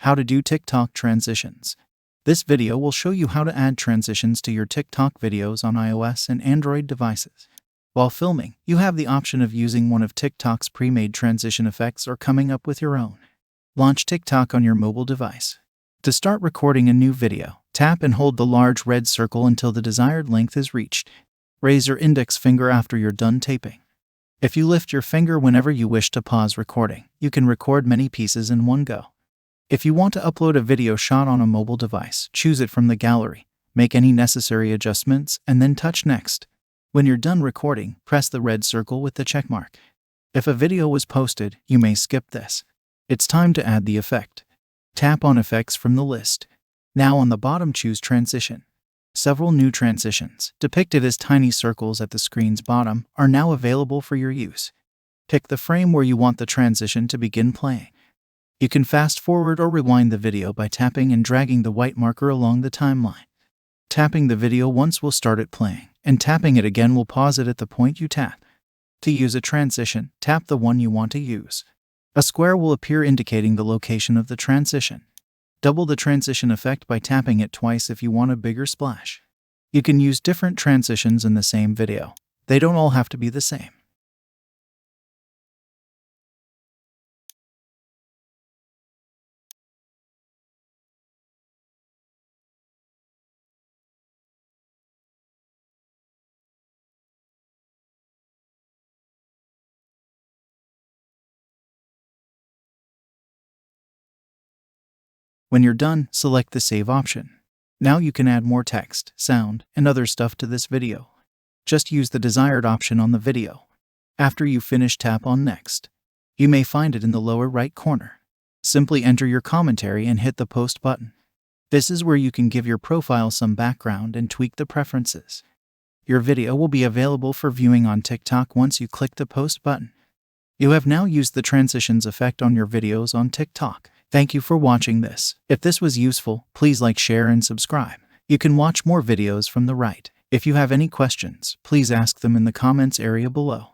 How to do TikTok transitions. This video will show you how to add transitions to your TikTok videos on iOS and Android devices. While filming, you have the option of using one of TikTok's pre-made transition effects or coming up with your own. Launch TikTok on your mobile device. To start recording a new video, tap and hold the large red circle until the desired length is reached. Raise your index finger after you're done taping. If you lift your finger whenever you wish to pause recording, you can record many pieces in one go. If you want to upload a video shot on a mobile device, choose it from the gallery, make any necessary adjustments, and then touch Next. When you're done recording, press the red circle with the checkmark. If a video was posted, you may skip this. It's time to add the effect. Tap on Effects from the list. Now on the bottom, choose Transition. Several new transitions, depicted as tiny circles at the screen's bottom, are now available for your use. Pick the frame where you want the transition to begin playing. You can fast forward or rewind the video by tapping and dragging the white marker along the timeline. Tapping the video once will start it playing, and tapping it again will pause it at the point you tap. To use a transition, tap the one you want to use. A square will appear indicating the location of the transition. Double the transition effect by tapping it twice if you want a bigger splash. You can use different transitions in the same video. They don't all have to be the same. When you're done, select the Save option. Now you can add more text, sound, and other stuff to this video. Just use the desired option on the video. After you finish, tap on Next. You may find it in the lower right corner. Simply enter your commentary and hit the Post button. This is where you can give your profile some background and tweak the preferences. Your video will be available for viewing on TikTok once you click the Post button. You have now used the transitions effect on your videos on TikTok. Thank you for watching this. If this was useful, please like, share, and subscribe. You can watch more videos from the right. If you have any questions, please ask them in the comments area below.